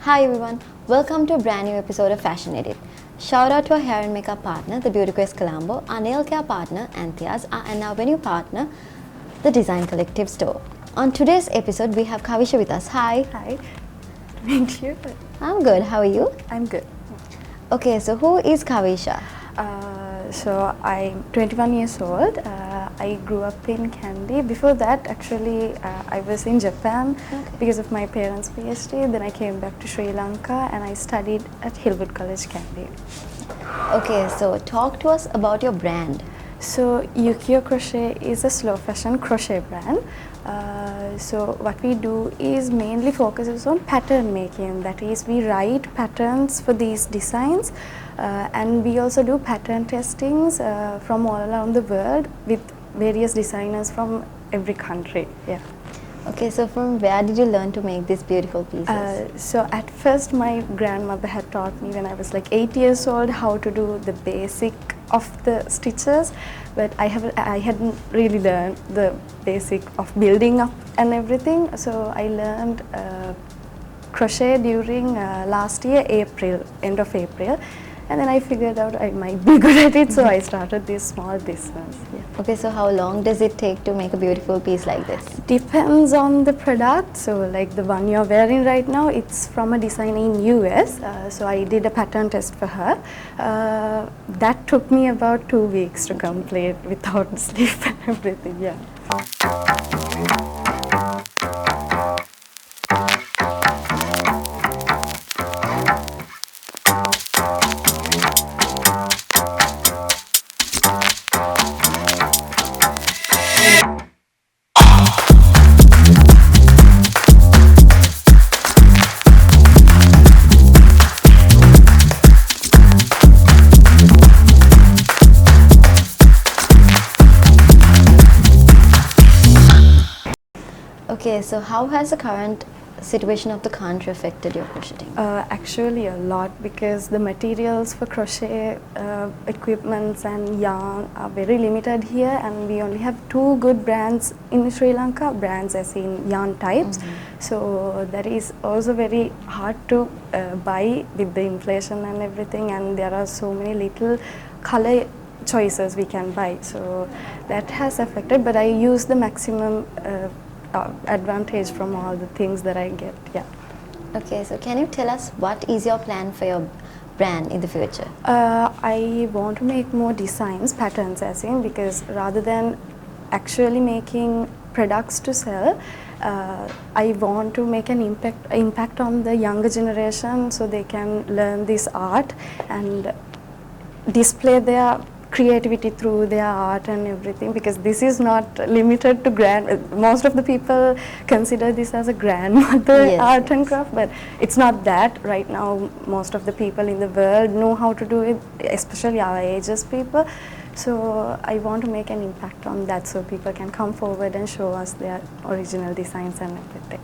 Hi everyone, welcome to a brand new episode of Fashion Edit. Shout out to our hair and makeup partner, the Beauty Quest Colombo, our nail care partner, Antias, and our venue partner, the Design Collective store. On today's episode, we have Kavisha with us. Hi. Hi. Meet you. I'm good. How are you? I'm good. Okay, so who is Kavisha? So I'm 21 years old. I grew up in Kandy. Before that, actually, I was in Japan because of my parents' PhD. Then I came back to Sri Lanka and I studied at Hillwood College, Kandy. Okay, so talk to us about your brand. So Yukio Crochet is a slow fashion crochet brand. So what we do is mainly focuses on pattern making. That is, we write patterns for these designs, and we also do pattern testings from all around the world with various designers from every country. Yeah. Okay, so from where did you learn to make these beautiful pieces? So at first my grandmother had taught me when I was like 8 years old how to do the basic of the stitches, but I hadn't really learned the basic of building up and everything. So I learned crochet during last year, end of April. And then I figured out I might be good at it, so I started this small business. Yeah. Okay, so how long does it take to make a beautiful piece like this? Depends on the product. So like the one you're wearing right now, it's from a designer in US. So I did a pattern test for her. That took me about 2 weeks to complete without sleep and everything. Yeah. Okay, so how has the current situation of the country affected your crocheting? Actually a lot, because the materials for crochet equipments and yarn are very limited here, and we only have 2 good brands in Sri Lanka, brands as in yarn types. So that is also very hard to buy with the inflation and everything, and there are so many little color choices we can buy. So that has affected, but I use the maximum advantage from all the things that I get. Yeah. Okay, so can you tell us what is your plan for your brand in the future? I want to make more designs, patterns as in, because rather than actually making products to sell, I want to make an impact on the younger generation, so they can learn this art and display their creativity through their art and everything, because this is not limited to most of the people consider this as a grandmother art and craft, but it's not that. Right now most of the people in the world know how to do it, especially our ages people. So I want to make an impact on that, so people can come forward and show us their original designs and everything.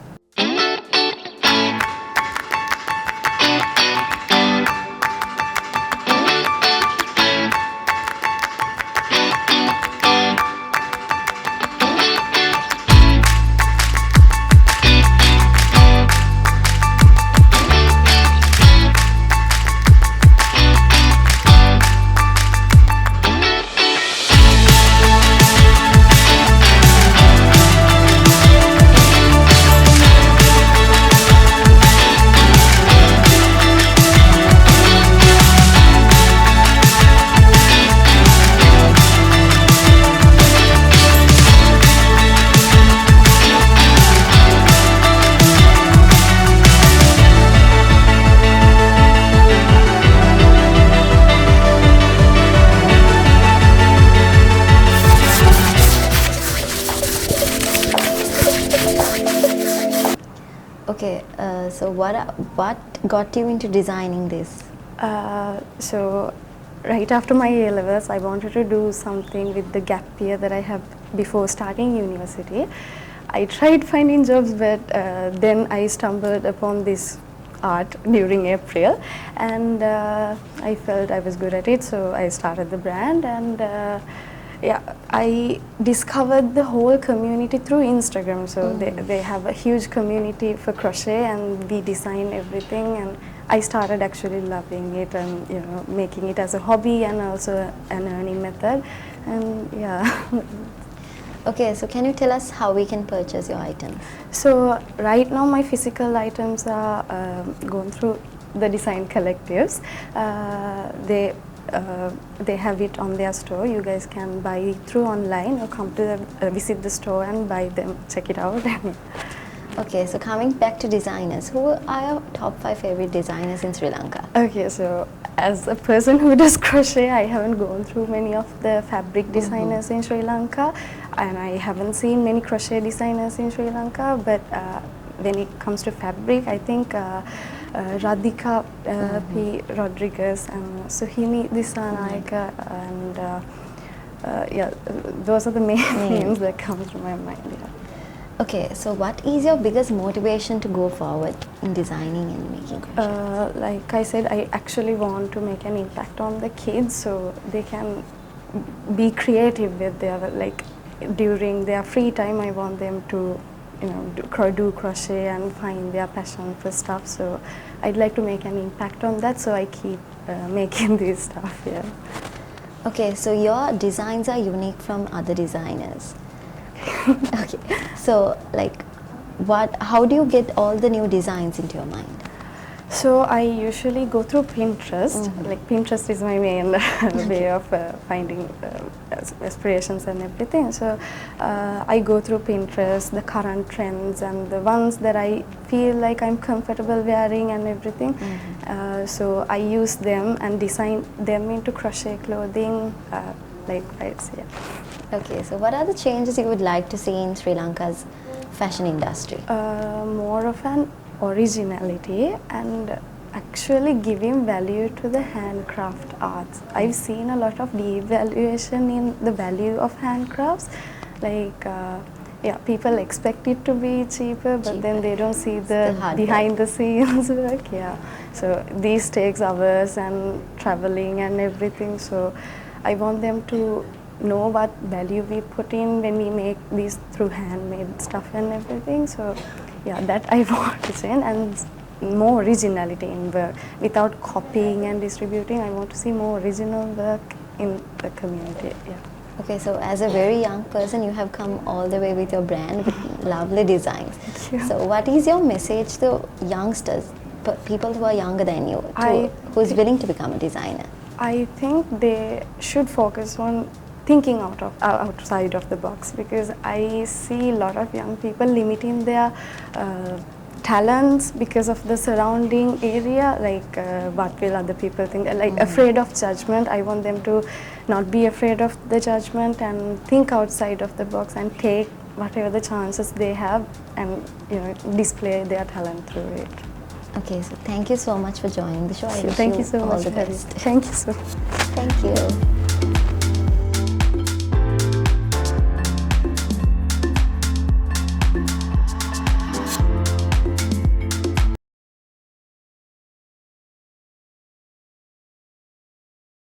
Okay, so what got you into designing this? So right after my A-levels, I wanted to do something with the gap year that I have before starting university. I tried finding jobs, but then I stumbled upon this art during April, and I felt I was good at it, so I started the brand, and yeah, I discovered the whole community through Instagram. So they have a huge community for crochet, and we design everything. And I started actually loving it, and making it as a hobby and also an earning method. And yeah. Okay, so can you tell us how we can purchase your items? So right now my physical items are going through the design collectives. They have it on their store. You guys can buy it through online or come to visit the store and buy them, check it out. Okay, so coming back to designers, who are your top 5 favorite designers in Sri Lanka? Okay, so as a person who does crochet, I haven't gone through many of the fabric designers in Sri Lanka, and I haven't seen many crochet designers in Sri Lanka, but when it comes to fabric, I think Radhika P. Rodriguez and Suhini Dissanayake, and yeah, those are the main names that come to my mind. Yeah. Okay, so what is your biggest motivation to go forward in designing and making crochet? Like I said, I actually want to make an impact on the kids so they can be creative with their, like, during their free time. I want them to do crochet and find their passion for stuff. So I'd like to make an impact on that, so I keep making this stuff. Yeah. Okay, so your designs are unique from other designers. Okay, so like, how do you get all the new designs into your mind? So I usually go through Pinterest. Like, Pinterest is my main way of finding aspirations and everything. So I go through Pinterest, the current trends and the ones that I feel like I'm comfortable wearing and everything. So I use them and design them into crochet clothing, likewise. Yeah. Okay, so what are the changes you would like to see in Sri Lanka's fashion industry? More of an originality and actually giving value to the handcraft arts. I've seen a lot of devaluation in the value of handcrafts. Like, yeah, people expect it to be cheaper, but then they don't see the behind the scenes work. Yeah, so these takes hours and traveling and everything. So I want them to know what value we put in when we make these through handmade stuff and everything. So yeah, that I want to change, and more originality in work without copying and distributing. I want to see more original work in the community. Yeah. Okay, so as a very young person, you have come all the way with your brand with lovely designs. Thank you. So what is your message to youngsters, people who are younger than you, who is willing to become a designer? I think they should focus on thinking outside of the box, because I see a lot of young people limiting their talents because of the surrounding area, like what will other people think, like afraid of judgment. I want them to not be afraid of the judgment and think outside of the box and take whatever the chances they have and display their talent through it. Okay, so thank you so much for joining the show. I wish Thank you so all much. the best. Thank you so much. Thank you.